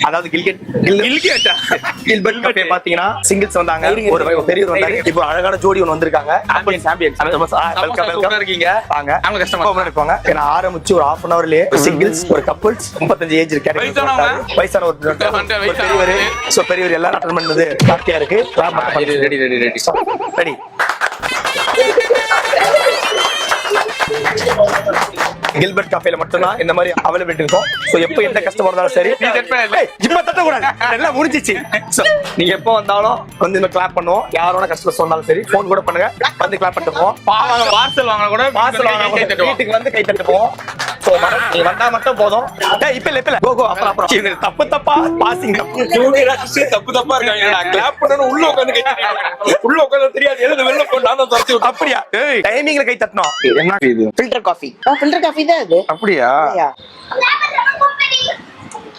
அதாவது Gilbert cafe பாத்தீங்கன்னா singles வந்தாங்க, ஒரு பெரியவர் வந்தாங்க, இப்போ அழகான ஜோடி ஒன்று வந்திருக்காங்க. இருக்கீங்க வாங்க அவங்க கஸ்டமர் இருப்பாங்க. ஏன்னா ஆரம்பிச்சு ஒரு half an hourலயே சிங்கிள்ஸ், ஒரு கப்புள்ஸ், 35 ஏஜ் இருக்கு, வயசான ஒரு பெரியவர், சோ பெரியவர் எல்லாரும் அட்டெண்ட் பண்ணது ஹாப்பியா இருக்கு. ரெடி கில்பர்ட் கஃபேல மட்டும்தான் இந்த மாதிரி அவைலபிலிட்டி இருக்கும். சோ எப்போ எந்த கஸ்டமர் இருந்தாலும் சரி, ஜிம்ம தட்ட கூடாது, எல்லாம் முடிஞ்சிச்சு. சோ நீங்க எப்போ வந்தாலும் வந்து இந்த கிளாப் பண்ணுவோம். யாரோட கஸ்டமர் சொன்னாலும் சரி, போன் கூட பண்ணுங்க, வந்து கிளாப் பண்ணிட்டு போவோம். பார்சல் வாங்க கூட வீட்டுக்கு வந்து கை தட்டு போவோம். சோ நீ வந்தா மட்டும் போதும். இப்ப இல்ல கோ அப்புறம் தப்பு தப்பா பாசிங் தப்பு தப்பா இருக்காங்க. கிளாப் பண்ணனும், உள்ள உட்கார்ந்து கை தட்டணும், உள்ள உட்கார்ந்து தெரியாது, எழுத வெளில போ, நான் தான் தரச்சு. அப்படியா? டைமிங்ல கை தட்டணும். என்ன இது? Filter coffee. ஃபில்டர் காஃபி தான் இது. அப்படியா?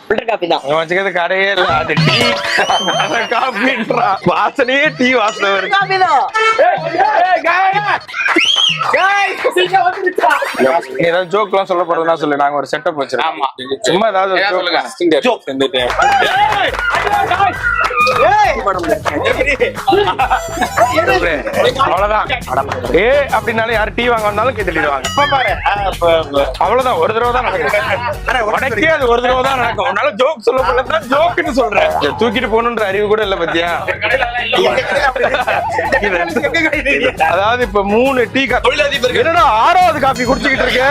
ஃபில்டர் காஃபி தான். வச்சுக்கிறது கடையே இல்ல, அது டீ காஃபின்றா. வாசனையே டீ வாசனை வருது. காஃபி தான். நீ ஏதாவது ஜோக்லாம் சொல்ல போறதுனா சொல்லு, நாங்க ஒரு செட்டப் வச்சிருக்கோம். ஆமா, சும்மா ஏதாவது ஒரு ஜோக் செஞ்சுட்டு அவ்வளவுதான். அப்படின்னாலும் யாரும் டீ வாங்க வந்தாலும் கேட்டுடுவாங்க. அவ்வளவுதான், ஒரு தடவை தான் நடக்கும். உனக்கே அது ஒரு தடவை தான் நடக்கும். உன்னால ஜோக் சொல்ல போல ஜோக்குன்னு சொல்றேன். தூக்கிட்டு போகணுன்ற அறிவு கூட இல்ல பத்தியா? அதாவது இப்ப 3 டீ என்னடா 6வது காபி குடிச்சுக்கிட்டு இருக்க,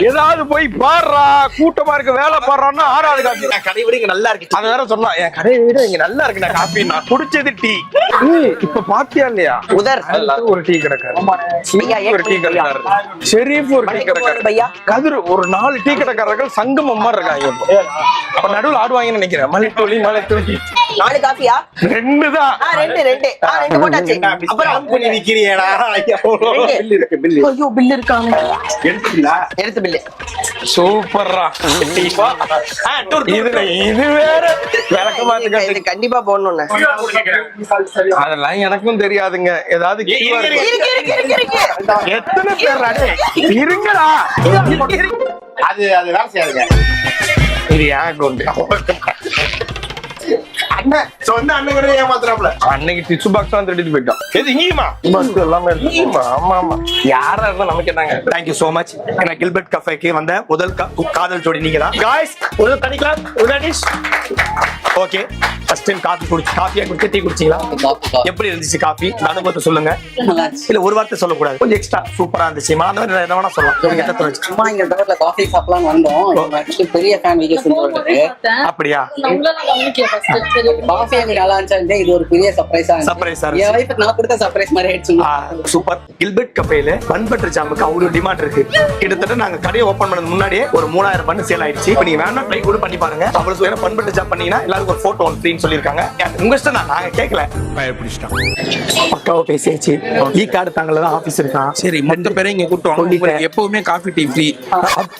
ஏதாவது போய் பாடுறா, கூட்டமா இருக்கு, வேலை பாடுறான்னா 6வது காபி. கடை விட இங்க நல்லா இருக்கு, அது வேற சொல்லலாம். என் கடையை விட இங்க நல்லா இருக்கு காபி, நான் குடிச்சது டீ. இப்ப பாத்தியா இல்லையா? உதர் ஒரு டீ கடைக்காரர், ஒரு டீ கடைக்காரர், ஷெரீஃப் ஒரு டீ கடைக்காரர், கதிர், ஒரு 4 டீ கடைக்காரர்கள் சங்கமம் மாதிரி இருக்காங்க. அப்ப நடுவில் ஆடுவாங்கன்னு நினைக்கிறேன். மலைத்தொழி 4 காபியா? 2 தான். 2 போட்டாச்சு. அப்புறம் பண்ணி நிக்கிறியேடா. ஐயோ பில் இருக்கானே. எடுத்து பில். சூப்பர்ரா. இது வேற விளக்கமா இது கண்டிப்பா போடணும்னு. அதெல்லாம் எனக்கும் தெரியாதுங்க. ஏதாவது எத்தனை பேர் இருங்கடா, அது வேலை செய்யாதுங்க. இது ஏன் அக்கௌண்ட்? அன்னைக்கு டிச்சு பாக்ஸ் தான் திருடிட்டு போயிட்டான். யாரா இருந்தா நமக்கு என்னங்க. Thank you so much. கில்பர்ட் கஃபேக்கு வந்த முதல் காதல் ஜோடி நீங்க தான். காய்ஸ் ஒரு தனிக்கலாம், ஒரு டிஷ். ஓகே, ஃபர்ஸ்ட் டைம் காஃபியா குடிச்சு டீ குடிச்சீங்களா? எப்படி இருந்துச்சு காஃபி? அனுபவத்தை சொல்லுங்க. இல்ல ஒரு வார்த்தை சொல்லக்கூடாது, கொஞ்சம் எக்ஸ்ட்ரா சூப்பரா இருந்துச்சு. அந்த மாதிரி என்ன வேணா சொல்லலாம். சும்மா இங்க டோர்ல காஃபி சாப்பிடலாம் வந்தோம். ஆக்சுவலி பெரிய ஃபேன் வீடியோஸ் சொல்றது. அப்படியா? காஃபி எனக்கு நல்லா இருந்துச்சு. இது ஒரு பெரிய சர்ப்ரைஸா இருந்துச்சு. என் வைஃப்க்கு நான் கொடுத்த சர்ப்ரைஸ் மாதிரி ஆயிடுச்சு. சூப்பர். கில்பர்ட் கஃபேல பன் பட்டர் ஜாமுக்கு அவ்வளவு டிமாண்ட் இருக்கு. கிட்டத்தட்ட நாங்க கடையை ஓபன் பண்ணது முன்னாடியே ஒரு 3000 பன் சேல் ஆயிடுச்சு. இப்ப நீங்க வேணா ட்ரை கூட பண்ணி பாருங்க. அவ்வளவு சுவையான பன் பட்டர் ஜாம் பண்ணீங்கன்னா எல்லாருக்கும் ஒரு போட்டோ ஒன் ஃப்ரீன்னு சொல்லிருக்காங்க. உங்க இஷ்டம் தான், நாங்க கேட்கல. பக்காவா பேசியாச்சு. ஈ கார்டு தாங்கல தான் ஆபீஸ் இருக்கான். சரி, மொத்த பேரை இங்க கூட்டுவாங்க. எப்பவுமே காஃபி டீ ஃப்ரீ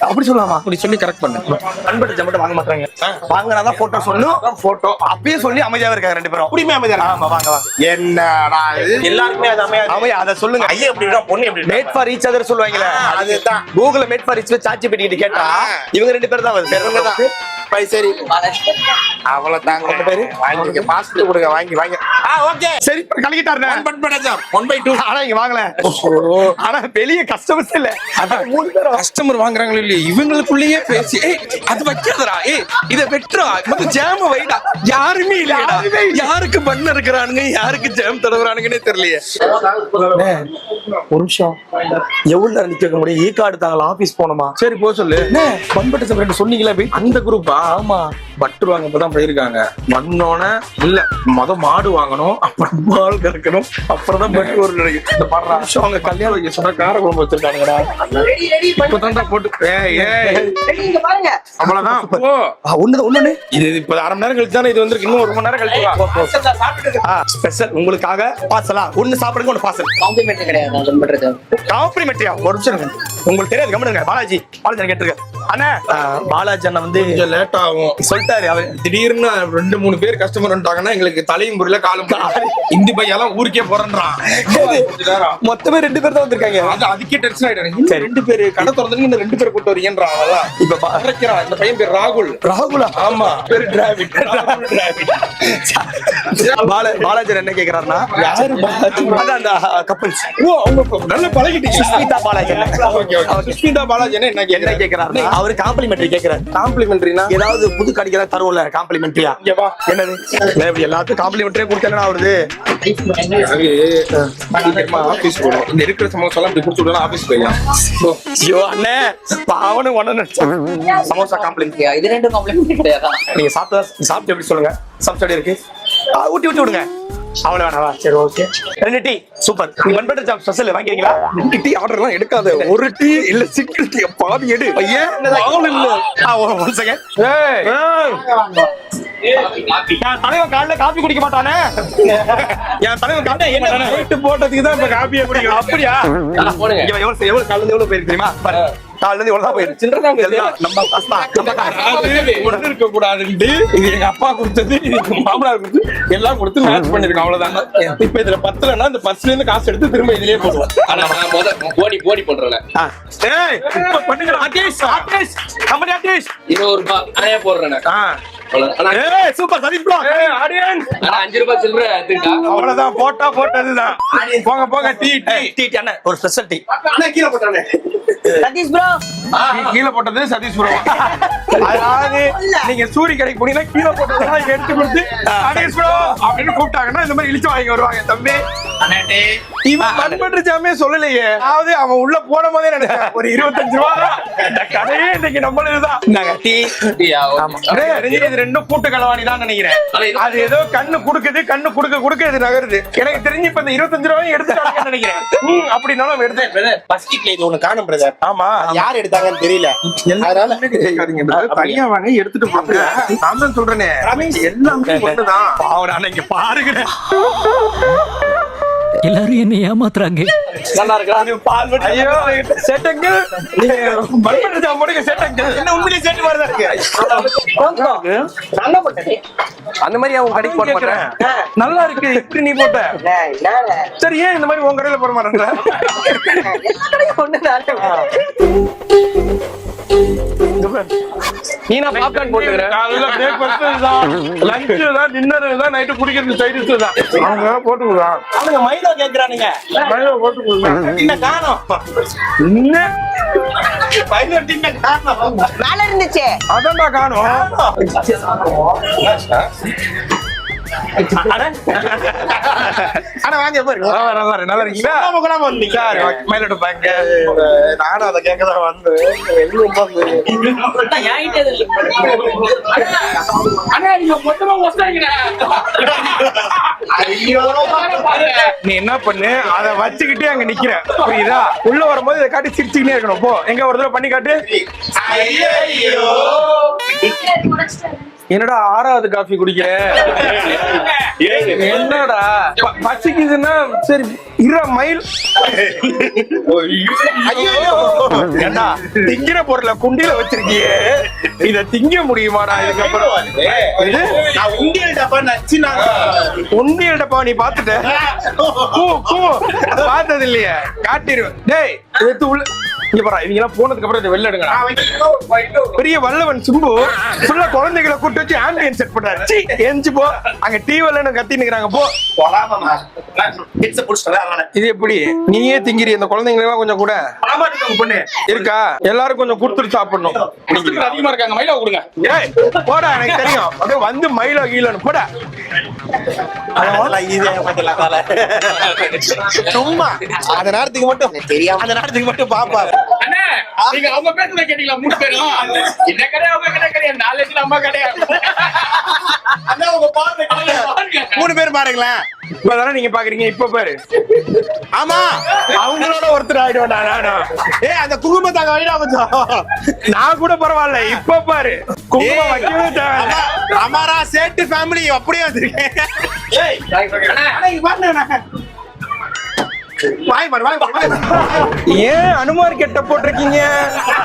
அப்படி சொல்லலாமா? அப்படி சொல்லி கரெக்ட் பண்ணு. பன் பட்டர் ஜாம் மட்டும் வாங்க மாட்டாங்க. வாங்கினாதான் போட்டோ சொல்லணும். போட்டோ அப்பயே சொல்லி அமைதியா இருக்காங்க 2 பேரும். அப்படியே அமைதியா. ஆமா வாங்க வாங்க. என்னடா இது? எல்லாருமே அது அமையா அத சொல்லுங்க. ஐயா எப்படிடா பொண்ணு எப்படி? மேட் ஃபார் ஈச் அதர் சொல்வாங்கல, அதுதான். கூகுள்ல made for each ChatGPT கிட்ட கேட்டா இவங்க 2 பேர் தான் வருது. வேறவங்க தான். பை சரி. அவ்வளவு தாங்க. 2 பேர் வாங்கிக்க, பாஸ்போர்ட் கொடுங்க, வாங்கி வாங்க. ஓகே சரி, கலக்கிட்டாருங்க. 1/2 ஆனா இங்க வாங்கல. ஆனா வெளிய கஸ்டமர்ஸ் இல்ல. அதான் 3 பேர் கஸ்டமர் வாங்குறாங்களோ இல்லையா, இவங்களுக்குள்ளேயே பேசி அது வைக்காதடா, இத வெட்றா, மொத்த ஜாம் வைடா. யாருமே இல்லடா. யாருக்கு பண்ண இருக்கிறானுங்க, யாருக்கு ஜாம் தடவறானுங்கன்னே தெரியலையே. ஒரு நிமிஷம், எவ்வளவு நேரம் நிக்க முடியும்? ஈ கார்டு தாங்களா, ஆபீஸ் போணுமா? சரி போ சொல்லு. பண்பட்டு சப்ரேட் சொன்னீங்களா? அந்த குரூப்பா? ஆமா, பட்டர் வாங்க இப்பதான் போயிருக்காங்க. வந்தோடனே இல்ல முத மாடு வாங்கணும், அப்புறம் பால் கறக்கணும், அப்புறம் தான் பட்டு ஒரு கிடைக்கும். இந்த பாடுற அவங்க கல்யாணம் வைக்க சொன்னா கார குழம்பு வச்சிருக்கானுங்கடா. இப்பதான் போட்டு அவ்வளவுதான். ஒண்ணு இது இப்ப 1/2 மணி நேரம் கழிச்சு தானே இது வந்திருக்கு. இன்னும் 1 மணி நேரம் கழிச்சு ஸ்பெஷல் உங்களுக்காக பார்சலா. ஒண்ணு சாப்பிடுங்க, ஒண்ணு பார்சல். காம்ப்ளிமெண்ட் கிடையாது. காம்ப்ளிமெண்ட்ரியா? ஒரு நிமிஷம் உங்களுக்கு தெரியாது, கம்முனுங்க. பாலாஜி கேட்டிருக்க அண்ணா பாலாஜி அண்ணன் வந்து கொஞ்சம் லேட் ஆகும் சொல்லிட்டாரு அவரு. திடீர்னு 2-3 பேர் கஸ்டமர் வந்துட்டாங்கன்னா எங்களுக்கு தலையும் புரியல காலும் புரியல. இந்தி பையெல்லாம் ஊருக்கே போறேன்றான். மொத்தமே 2 பேர் தான் வந்திருக்காங்க. அதுக்கே டென்ஷன் ஆயிட்டாங்க. 2 பேரு கடை திறந்து இந்த 2 பேரை கூட்டு வரீங்கன்றான். அதான் இப்ப பறக்கிறான். இந்த பையன் பேர் ராகுல். ராகுலா? ஆமா, பேரு டிராவிட். பாலாஜி என்ன கேக்குறாருன்னா, யாரு பாலாஜி? அதான் அந்த கப்பல்ஸ். ஓ, அவங்க நல்ல பழகிட்டீங்க. சுஸ்மிதா பாலாஜி. Okay okay. சுஸ்மிதா பாலாஜி என்ன கேக்குறாரு? அவரு காம்ப்ளிமெண்டரி கேக்குறாரு. காம்ப்ளிமெண்டரினா ஏதாவது புது கடிக்கிற தருவோம்ல காம்ப்ளிமெண்டரியா? இங்க வா. என்னது எல்லாத்துக்கும் காம்ப்ளிமெண்டரியா கொடுத்தா வருது. ஆபீஸ் போறோம். இந்த இருக்கிற சமோசா எல்லாம் இப்படி குடுத்து விடலாம். ஆபீஸ் போயிடலாம். ஐயோ அண்ணே, பாவனு ஒண்ணு சமோசா காம்ப்ளிமெண்டரி. இது 2 காம்ப்ளிமெண்ட் கிடையாதா? நீங்க சாப்பிட்டு எப்படி சொல்லுங்க? சப்சிடி இருக்கு, ஊட்டி விடுங்க. அவ்வளவு வேணாவா? சரி, ஓகே. 2 tea super. நீ பண்பட்ட ஜாப் ஸ்பெஷல் வாங்கிக்கிறீங்களா? 2 டீ ஆர்டர் எல்லாம் எடுக்காத. ஒரு டீ இல்ல சிங்கிள் டீ பாதி எடு. பையன் ஆள் இல்ல. One second. என் தலைவன் காலைல காபி குடிக்க மாட்டானே. என் தலைவன் காலைல என்ன நைட்டு போட்டதுக்கு தான் இப்ப காபியே குடிக்கும். அப்படியா? போடுங்க. இவன் எவ்வளவு காலைல எவ்வளவு போயிருக்கு தெரியுமா? காலைல இருந்து எவ்வளவு போயிருக்கு? நம்ம ஒண்ணு இருக்க கூடாதுன்னு இது எங்க அப்பா கொடுத்தது, இது மாமனார் கொடுத்து எல்லாம் கொடுத்து மேட்ச் பண்ணிருக்கோம். அவ்வளவுதான். இப்ப இதுல 10லன்னா இந்த பர்ஸ்ல இருந்து காசு எடுத்து திரும்ப இதுலயே போடுவோம். ஆனா நான் போடி பண்றேன். இப்ப பண்ணுங்க. ஆர்டிஸ்ட் கம்பெனி ஆர்டிஸ்ட் ₹20 நானே போடுறேன். Super Satish bro. ஆடியன்ஸ் ₹5 சில்லற எடுத்துட்டா. அவ்வளவுதான். போட்டதுதான். போங்க போங்க. டீ அண்ணா ஒரு ஸ்பெஷல் டீ. அண்ணா கீழ போட்டானே சதீஷ் ப்ரோ. கீழே போட்டது சதீஷ் ப்ரோ. அதாவது நீங்க சூரி கடைக்கு போனீங்கன்னா கீழே போட்டதெல்லாம் எடுத்து கொடுத்து சதீஷ் ப்ரோ அப்படின்னு கூப்பிட்டாங்கன்னா இந்த மாதிரி இழிச்சு வாங்கி வருவாங்க. தம்பி இவன் பண்பட்டு ஜாமே சொல்லலையே. அதாவது அவன் உள்ள போன போதே நினைச்சேன் ஒரு ₹25 இந்த கதையே இன்னைக்கு நம்மளுதான். நாங்க டீ. இது ரெண்டும் கூட்டு கலவாணி தான் நினைக்கிறேன். அது ஏதோ கண்ணு குடுக்க இது நகருது. எனக்கு தெரிஞ்சு இப்ப இந்த ₹25 எடுத்துட்டாங்கன்னு நினைக்கிறேன். அப்படின்னாலும் எடுத்தேன். பஸ்கிட்ல இது ஒண்ணு காணும் பிரதர். ஆமா, யார் எடுத்தாங்கன்னு தெரியல. அதனால தனியா வாங்க எடுத்துட்டு போங்க. நான் தான் சொல்றேனே எல்லாமே ஒண்ணுதான். பாவம் இங்க பாருங்க. எல்லாரும் என்ன ஏமாத்துறாங்க. நல்லா இருக்கா? பால் வட்டி. ஐயோ செட்டங்க. நீங்க பல்பட்டு ஜாம் போடுங்க. செட்டங்க என்ன உண்மையிலேயே செட்டு மாதிரி தான் இருக்கு. அந்த மாதிரி அவங்க கடைக்கு போட மாட்டேன். நல்லா இருக்கு. இப்படி நீ போட்ட சரி. ஏன் இந்த மாதிரி உங்க கடையில போட மாட்டேன்ற? நீனா பாப்கார்ன் போட்டுக்கறேன். காலையில பிரேக்ஃபாஸ்ட் தான், லஞ்ச் தான், டின்னர் தான், நைட் குடிக்கிறது சைடிஷ் தான். அவங்க போட்டுக்கலாம். அவங்க மைதா கேக்குறானுங்க. மைதா போட்டுக்கலாம். என்ன காணோம்? இன்னும் மைதா டின்ன காணோம். மேல இருந்துச்சு. அதான்டா காணோம். ஆனா வாங்க பாரு. நல்லா இருக்கீங்களா? சரி, ஓகே. மயிலோட பேங்க். நானும் அதை கேட்கதான் வந்து நீ என்ன பண்ணு, அதை வச்சுக்கிட்டே அங்க நிக்கிற. புரியுதா? உள்ள வரும்போது இதை காட்டி சிரிச்சுக்கிட்டே இருக்கணும். போ, எங்க ஒரு தடவை பண்ணி காட்டு. என்னடா 6வது காஃபி குடிக்கிற? என்னடா பசிக்குதுன்னா சரி மயில். ஏண்டா திங்கிற பொருளை குண்டில வச்சிருக்கியே, இத திங்க முடியுமாடா? இதுக்கப்புறம் உண்டியல் டப்பா நீ பாத்துட்ட? பார்த்தது இல்லையே, காட்டிடுவேன். டேய் எடுத்து உள்ள இங்க பாரு. இவங்க எல்லாம் போனதுக்கு அப்புறம் இதை வெளில எடுங்க. பெரிய வல்லவன் சிம்பு ஃபுல்லா குழந்தைகளை கூட்டு வச்சு ஆம்பியன்ஸ் செட் பண்றாரு. எஞ்சி போ, அங்க டிவில கத்தி நிக்கிறாங்க. போ. இது எப்படி நீயே திங்கிரி? இந்த குழந்தைங்க எல்லாம் கொஞ்சம் கூட இருக்கா? எல்லாரும் கொஞ்சம் கொடுத்துட்டு சாப்பிடணும். அதிகமா இருக்காங்க. மயிலா கொடுங்க. ஏய் போடா, எனக்கு தெரியும். அப்படியே வந்து மயிலோ கீழன்னு போடா. சும்மா அந்த நேரத்துக்கு மட்டும் பாப்பா. அண்ணே, நீங்க அவங்க பேசுறத கேட்டீங்களா? 3 பேரும் இந்த கடை அவங்க கடை நாலேஜ்ல அம்மா கடை. அண்ணா உங்க பாருங்க. 3 பேர் பாருங்களேன். இப்பதானே நீங்க பாக்குறீங்க. இப்ப பாரு. ஆமா, அவங்களோட ஒருத்தர் ஆயிடுவேன் நானும். அந்த குங்குமத்தாங்க வைடா கொஞ்சம். நான் கூட பரவாயில்ல. இப்ப பாரு, குங்குமம் வைக்கவே தேவை. அமாரா சேட்டு ஃபேமிலி அப்படியே வந்திருக்கேன். ஏன் அனுமார் கெட்ட போட்டிருக்கீங்க?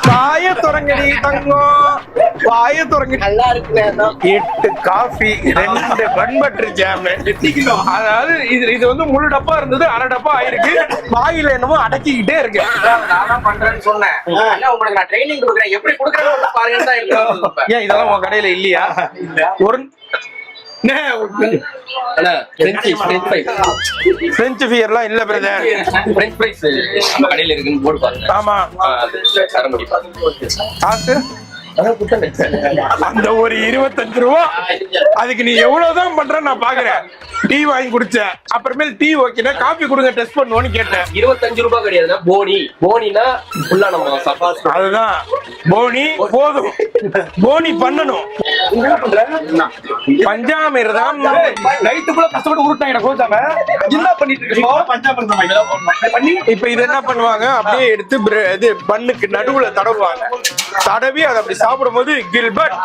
காய தொடங்கடி. தங்கம் வாய தொடங்க. நல்லா இருக்கு 8 காஃபி 2 பன் பட்டர் ஜாம். அதாவது இது வந்து முழு டப்பா இருந்தது, அரை டப்பா ஆயிருக்கு. வாயில என்னமோ அடக்கிக்கிட்டே இருக்கு. நான் பண்றேன்னு சொன்னேன். உங்களுக்கு நான் ட்ரைனிங் கொடுக்குறேன், எப்படி கொடுக்குறேன்னு பாருங்க தான் இருக்கு. ஏன் இதெல்லாம் உன் கடையில இல்லையா? ஒரு பிரெஞ்சு ஃபியர்லாம் இல்ல பிரதர். பிரெஞ்ச் ஃப்ரைஸ் நம்ம கடையில இருக்குன்னு போட்டு பாருங்க. ஆமா காசு அந்த ஒரு 25 ரூபா. அதுக்கு நீ எவ்வளவுதான் பண்ற நான் பாக்குறேன். டீ வாங்கி குடிச்ச அப்புறமேல் டீ ஓகேனா காபி கொடுங்க டெஸ்ட் பண்ணுவோன்னு கேட்டேன். 25 ரூபாய் கிடையாதுன்னா போனினா ஃபுல்லா நம்ம சாப்பாடு. அதுதான் போனி போதும். போனி பண்ணணும். பஞ்சாமிர்தம் நைட்டுக்குள்ள கஷ்டப்பட்டு உருட்டாங்க கோச்சாம என்ன பண்ணிட்டு இருக்கோம்? பஞ்சாமிர்தம் இப்ப இது என்ன பண்ணுவாங்க, அப்படியே எடுத்து இது பண்ணுக்கு நடுவுல தடவுவாங்க. தடவி அதை அப்படி சாப்பிடும்போது கில்பர்ட்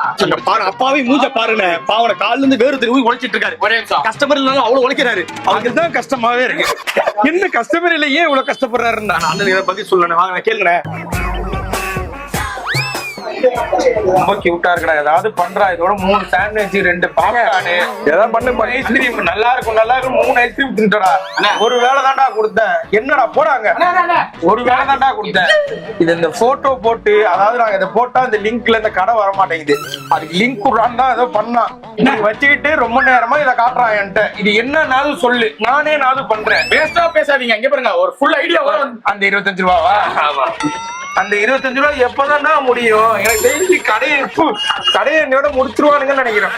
அப்பாவே மூஞ்ச பாருங்க. பாவன கால்ல இருந்து வேறு திரும்பி உழைச்சிட்டு இருக்காரு. ஒரே நிமிஷம். கஸ்டமர் இல்லனாலும் அவ்வளவு உழைக்கிறாரு. அவருக்கு தான் கஷ்டமாவே இருக்கு. என்ன கஸ்டமர் இல்ல, ஏன் இவ்வளவு கஷ்டப்படுறாருன்னா அண்ணன் இதை பத்தி சொல்லணும். வாங்க கேளுங்க. ரொம்ப கியூட்டா இருக்கடா. ஏதாவது பண்றா. இதோட 3 சாண்ட்விச் 2 பாப்கார்னு ஏதாவது பண்ணு. ஐஸ்கிரீம் நல்லா இருக்கும் 3 ஐஸ்கிரீம் தின்ட்டடா. ஒரு வேளை தான்டா கொடுத்தேன். என்னடா போடாங்க, ஒரு வேளை தான்டா கொடுத்தேன். இது இந்த போட்டோ போட்டு, அதாவது நாங்க இதை போட்டா இந்த லிங்க்ல இந்த கடை வர மாட்டேங்குது. அதுக்கு லிங்க் விடுறான்னு தான் ஏதோ பண்ணா. வச்சுக்கிட்டு ரொம்ப நேரமா இதை காட்டுறான் என்கிட்ட. இது என்னன்னாவது சொல்லு, நானே பண்றேன். வேஸ்டா பேசாதீங்க. இங்க பாருங்க, ஒரு ஃபுல் ஐடியா வரும். அந்த 25 ரூபாவா? அந்த 25 ரூபாய் எப்பதான் முடியும்? எனக்கு டெய்லி கடையை என்னோட முடிச்சிருவானுங்கன்னு நினைக்கிறேன்.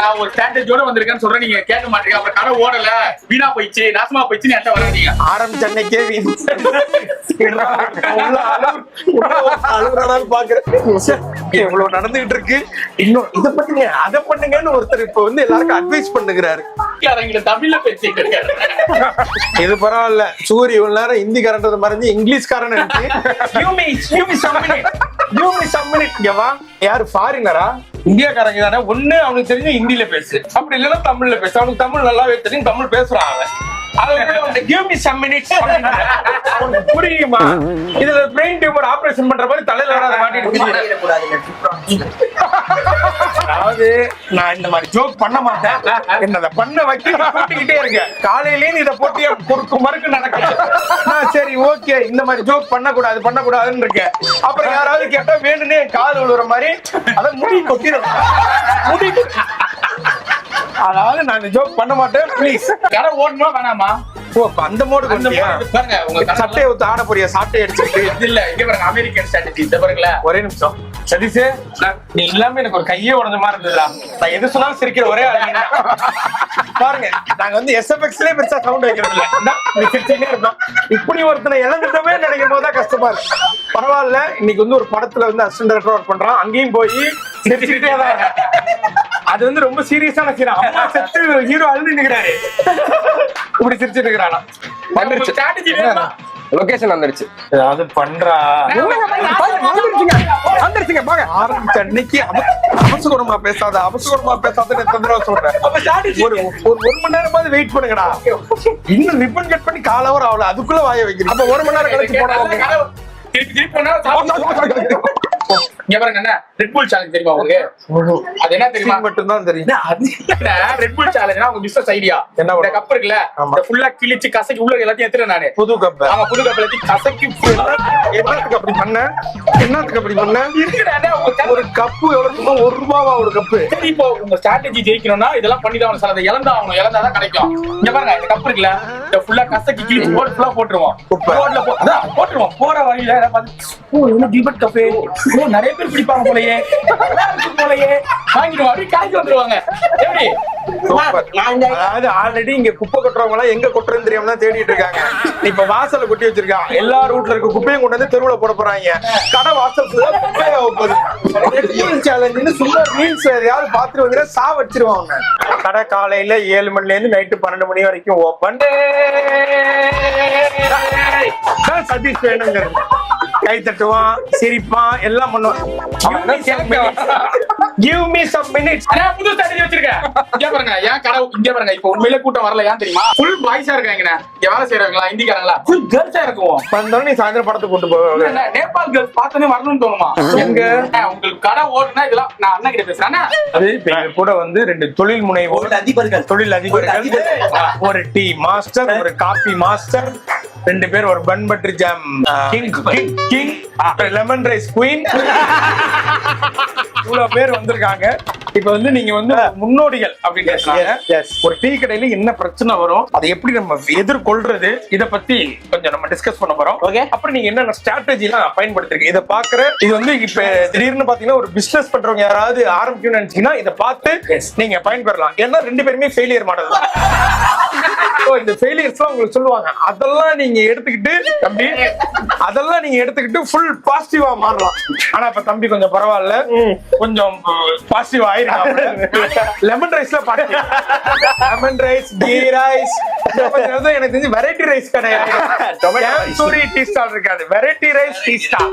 நான் ஒரு ஸ்ட்ராட்டஜியோட வந்திருக்கேன்னு சொல்றேன், நீங்க கேட்க மாட்டீங்க. அப்புறம் கடை ஓடல, வீணா போயிடுச்சு, நாசமா போயிடுச்சுன்னு என்கிட்ட வராதீங்க. ஆரம்பிச்ச அன்னைக்கே எவ்வளவு நடந்துகிட்டு இருக்கு. இன்னும் இதை பண்ணுங்க அதை பண்ணுங்கன்னு ஒருத்தர் இப்ப வந்து எல்லாருக்கும் அட்வைஸ் பண்ணுகிறாரு. தமிழ்ல பேசிட்டு இருக்காரு. இது பரவாயில்ல. சூரிய இவ்வளவு நேரம் ஹிந்திக்காரன்றது மறைஞ்சு இங்கிலீஷ்காரன் யாரு ஃபாரினரா? இந்தியாக்காரங்க தானே. ஒண்ணு அவனுக்கு தெரிஞ்ச ஹிந்தியில பேசு, அப்படி இல்லைன்னா தமிழ்ல பேசு. அவனுக்கு தமிழ் நல்லாவே தெரியும், தமிழ் பேசுறான் அவன். புரியுமா? இதுல பிரெயின் டியூமர் ஆபரேஷன் பண்ற மாதிரி தலையில வராத மாட்டிட்டு. அதாவது நான் இந்த மாதிரி ஜோக் பண்ண மாட்டேன். என்ன பண்ண வைக்கிட்டே இருக்கேன். காலையிலேயே இதை போட்டு பொறுக்கு மறுக்கு நடக்க. சரி ஓகே, இந்த மாதிரி ஜோக் பண்ணக்கூடாதுன்னு இருக்கேன். அப்புறம் யாராவது கேட்டா வேணும்னே காது விழுற மாதிரி அதை முடி கொட்டிடும். அதாவது நான் ஜோக் பண்ண மாட்டேன். பிளீஸ் கடை ஓடணுமா வேணாமா? அந்த மோடு பாருங்க. உங்க சட்டையை ஊத்து ஆட போறியா? சாட்டை அடிச்சுட்டு இல்ல. இங்க பாருங்க, அமெரிக்கன் ஸ்ட்ராட்டஜி. இத பாருங்களேன். ஒரே நிமிஷம் சதீஷ், நீ இல்லாம எனக்கு ஒரு கையே உடஞ்ச மாதிரி இருந்ததுடா. நான் எது சொன்னாலும் சிரிக்கிற ஒரே ஆள் பாருங்க. நாங்க வந்து SFX-லயே பெருசா சவுண்ட் வைக்கிறது இல்ல. இப்படி ஒருத்தனை இழந்துட்டவே நினைக்கும் போதுதான் கஷ்டமா இருக்கு. பரவாயில்ல, இன்னைக்கு வந்து ஒரு படத்துல வந்து அசிஸ்டன்ட் டைரக்டர் ஒர்க் பண்றான். அங்கேயும் போய் சிரிச்சுக்கிட்டே தான். அது வந்து ரொம்ப சீரியஸான சீன். அம்மா செத்து ஹீரோ அழுது நிக்கிறாரு, இப்படி சிரிச்சுட்டு இருக்கிறானா. வந்துருச்சு ஸ்ட்ராட்டஜி வேணுமா? லொகேஷன் வந்துருச்சு. அது பண்றா வந்துருச்சுங்க. பாங்க ஆரம்பிச்ச அன்னைக்கு அவசரமா பேசாதன்னு தந்திரமா சொல்றேன். ஒரு மணி நேரமாவது வெயிட் பண்ணுங்கடா. இன்னும் ரிப்பன் கட் பண்ணி காலவர் ஆகல, அதுக்குள்ள வாய வைக்கிறேன். அப்ப 1 மணி நேரம் கழிச்சு போனா இங்க பாருங்க, என்ன ரெட் புல் சேலஞ்ச் தெரியுமா உங்களுக்கு? அது என்ன தெரியுமா? மட்டும் தான் தெரியும். ரெட் புல் சேலஞ்ச்னா உங்க பிசினஸ் ஐடியா. என்ன இந்த கப் இருக்குல்ல, இந்த ஃபுல்லா கிழிச்சு கசக்கி உள்ள எல்லாத்தையும் எடுத்துறேன் நானு. புது கப். ஆமா, புது கப் எல்லாத்தையும் கசக்கி. என்னத்துக்கு அப்படி பண்ண? ஒரு கப்பு எவ்வளவு? 1 ரூபாவா ஒரு கப்பு? சரி, இப்போ உங்க ஸ்ட்ராட்டஜி ஜெயிக்கணும்னா இதெல்லாம் பண்ணிதான் சார். அதை இழந்தாதான் கிடைக்கும். இங்க பாருங்க, இந்த கப் இருக்குல்ல, இந்த ஃபுல்லா கசக்கி கிழிச்சு ஃபுல்லா போட்டுருவோம். போட்டுருவோம். போற வழியில கில்பர்ட் கஃபே நிறைய பேர் பிடிப்பாங்க போலயே, வாங்கிடுவோம். அப்படி காய்ச்சி வந்துருவாங்க. எப்படி? அதாவது ஆல்ரெடி இங்க குப்பை கொட்டுறவங்க எல்லாம் எங்க கொட்டுறதுன்னு தெரியாம தான் தேடிட்டு இருக்காங்க. இப்ப வாசல்ல கொட்டி வச்சிருக்கான். எல்லா ரூட்ல இருக்க குப்பையும் கொண்டு வந்து தெருவுல போட போறாங்க. கடை வாசல் குப்பையா வைப்பது சேலஞ்சுன்னு சும்மா ரீல்ஸ் எதையாவது பாத்துட்டு வந்து சா வச்சிருவாங்க. கடை காலையில 7 மணில இருந்து நைட்டு 12 மணி வரைக்கும் ஓப்பன். சதீஷ் வேணுங்கிறது. கை தட்டுவான், சிரிப்பான், எல்லாம் பண்ணுவான். Give me some minutes. அண்ணா, புது strategy வச்சிருக்கேன். இங்க பாருங்க, ஏன் கடை இங்க பாருங்க, இப்ப உண்மையிலே கூட்டம் வரல, ஏன் தெரியுமா? Full boys ஆ இருக்காங்க. இங்க வேலை செய்யறவங்களா, இந்திக்காரங்களா, full girls ஆ இருக்குவோம். வந்தோடனே நீ சாயந்தரம் படத்துக்கு கொண்டு போவேன். என்ன, நேபாள் girls பார்த்தோன்னே வரணும்னு தோணுமா? எங்க? உங்களுக்கு கடை ஓடுனா இதெல்லாம் நான் அண்ணா கிட்ட பேசுறேன். அண்ணா, அது இப்ப எங்க கூட வந்து 2 தொழில் முனைவோர், தொழில் அதிபர்கள், ஒரு டீ மாஸ்டர், ஒரு காபி மாஸ்டர், 2 பேர், ஒரு bun butter jam king, lemon rice queen, இவ்வளவு பேர் வந்திருக்காங்க. இப்ப வந்து நீங்க வந்து முன்னோடிகள் அப்படின்னு பேசுறாங்க. ஒரு டீ கடையில என்ன பிரச்சனை வரும், அதை எப்படி நம்ம எதிர்கொள்றது, இத பத்தி கொஞ்சம் நம்ம டிஸ்கஸ் பண்ண போறோம். அப்புறம் நீங்க என்னென்ன ஸ்ட்ராட்டஜி எல்லாம் பயன்படுத்திருக்கீங்க இதை பாக்குற, இது வந்து இப்ப திடீர்னு பாத்தீங்கன்னா ஒரு பிசினஸ் பண்றவங்க யாராவது ஆரம்பிக்கணும்னு நினைச்சீங்கன்னா இதை பார்த்து நீங்க பயன்பெறலாம். ஏன்னா 2 பேருமே ஃபெயிலியர் மாடல் தான். இந்த ஃபெயிலியர்ஸ் எல்லாம் உங்களுக்கு சொல்லுவாங்க, அதெல்லாம் நீங்க எடுத்துக்கிட்டு தம்பி, அதெல்லாம் நீங்க எடுத்துக்கிட்டு ஃபுல் பாசிட்டிவா மாறலாம். ஆனா இப்ப தம்பி கொஞ்சம் பரவாயில்ல, கொஞ்சம் பாசிட்டிவ் ஆயிருக்காங்க. லெமன் ரைஸ்ல பாருங்க, லெமன் ரைஸ், கீ ரைஸ், எனக்கு தெரிஞ்சு வெரைட்டி ரைஸ் கிடையாது, டீ ஸ்டால் இருக்காது, வெரைட்டி ரைஸ் டீ ஸ்டால்.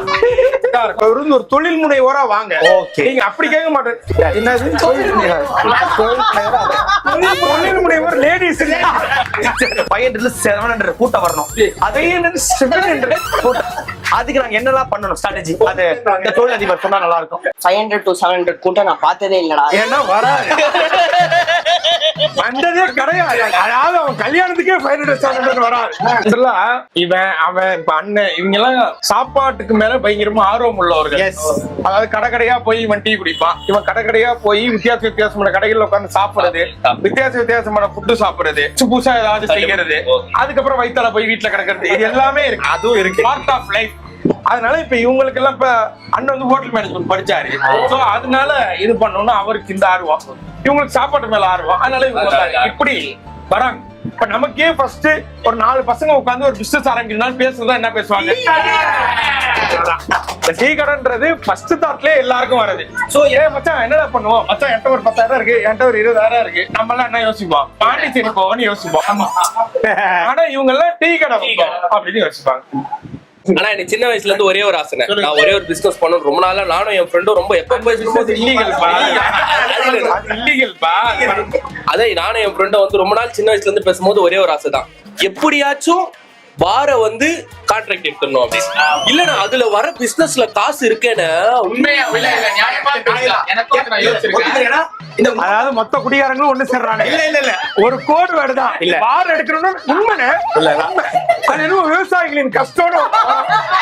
ஒரு தொழில் முனைவோரா வாங்க. நீங்க அப்படி கேட்க மாட்டேன், என்னது தொழில் முனைவோர் லேடிஸ் 500 700 கூட்டம் வரணும். அதையும் 700 கூட்டம். அதுக்கு நாங்க என்னெல்லாம் பண்ணணும் ஸ்ட்ராட்டஜி, அது இந்த தொழில் அதிபர் சொன்னா நல்லா இருக்கும். 500 to 700 கூட்டம் நான் பார்த்ததே இல்லடா. ஏன்னா வராது, வந்ததே கிடையாது. அதாவது அவன் கல்யாணத்துக்கே 500 700 வராது. இவன் அவன் இப்ப அண்ணன் இவங்க எல்லாம் சாப்பாட்டுக்கு மேல பயங்கரமா ஆர்வம் உள்ளவர்கள். அதாவது கடை கடையா போய் இவன் டீ குடிப்பான், இவன் கடை கடையா போய் வித்தியாசமான கடைகள்ல உட்கார்ந்து சாப்பிடுறது, வித்தியாசமான ஃபுட்டு சாப்பிடுறது, புதுசா ஏதாவது செய்யறது, அதுக்கப்புறம் வயித்தால போய் வீட்டுல கிடக்கிறது, இது எல்லாமே இருக்கு. அதுவும் இருக்கு, பார்ட் ஆஃப் லைஃப். அதனால இப்ப இவங்களுக்கு எல்லாம் இப்ப அண்ணன் வந்து ஹோட்டல் மேனேஜ்மெண்ட் படிச்சாரு, சோ அதனால இது பண்ணணும்னு அவருக்கு இந்த ஆர்வம், இவங்களுக்கு சாப்பாட்டு மேல ஆர்வம். அதனால இவங்க இப்படி வராங்க. இப்ப நமக்கே ஃபர்ஸ்ட் ஒரு 4 பசங்க உட்கார்ந்து ஒரு பிசினஸ் ஆரம்பிக்கணும்னா பேசுறதா என்ன பேசுவாங்க, டீ கடைன்றது ஃபர்ஸ்ட் தாட்லயே எல்லாருக்கும் வருது. சோ ஏன் மச்சான் என்னடா பண்ணுவோம், மச்சான் என்கிட்ட ஒரு 10,000 இருக்கு, என்கிட்ட ஒரு 20,000 இருக்கு, நம்ம எல்லாம் என்ன யோசிப்போம், பாண்டிச்சேரி போவோம்னு யோசிப்போம். ஆனா இவங்க எல்லாம் டீ கடை அப்படின்னு யோசிப்பாங்க. ஆனா எனக்கு சின்ன வயசுல இருந்து ஒரே ஒரு ஆசை, நான் ஒரே ஒரு பிசினஸ் பண்ணணும் ரொம்ப நாளா. நானும் என் ஃப்ரெண்டும் ரொம்ப அதே நானும் என் ஃப்ரெண்டும் வந்து ரொம்ப நாள் சின்ன வயசுல இருந்து பேசும்போது ஒரே ஒரு ஆசை தான், எப்படியாச்சும் பார வந்து கான்ட்ராக்ட் எடுத்துடணும் அப்படின்னு. இல்லன்னா அதுல வர பிசினஸ்ல காசு இருக்கேன்னு உண்மையா நியாயமா பேசலாம். எனக்கு நான் யோசிச்சிருக்கேன். அதாவது மொத்த குடிகாரங்களும் ஒண்ணு சேர்றாங்க. இல்ல ஒரு கோடு வேடுதான் பார் எடுக்கணும்னு உண்மை. அது என்ன விவசாயிகளின் கஷ்டம்,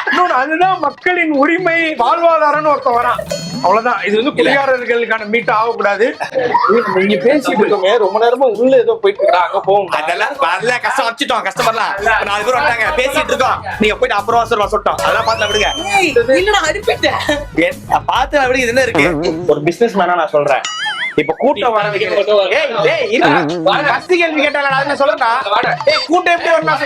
இன்னொன்னு அதுதான் மக்களின் உரிமை வாழ்வாதாரம்னு ஒருத்த வரான். அவ்வளவுதான். இது வந்து குடிகாரர்களுக்கான மீட் ஆகக்கூடாது. நீங்க பேசிட்டு இருக்கோமே ரொம்ப நேரமா உள்ள ஏதோ போயிட்டு இருக்கா, அங்க போவோம். அதெல்லாம் வரல, கஷ்டம் வச்சுட்டோம், கஷ்டப்படலாம். 4 பேர் வந்தாங்க, பேசிட்டு இருக்கோம், நீங்க போயிட்டு அப்புறம் சொல்லிட்டோம். அதெல்லாம் பார்த்து விடுங்க, பார்த்து விடுங்க. இது என்ன இருக்கு, ஒரு பிசினஸ் மேனா நான் சொல்றேன். இப்ப கூட்டம் வர கேள்வி கேட்டாங்க சொல்றா, கூட்டம் எப்படி வரணும்,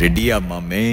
ரெடியா மாமே?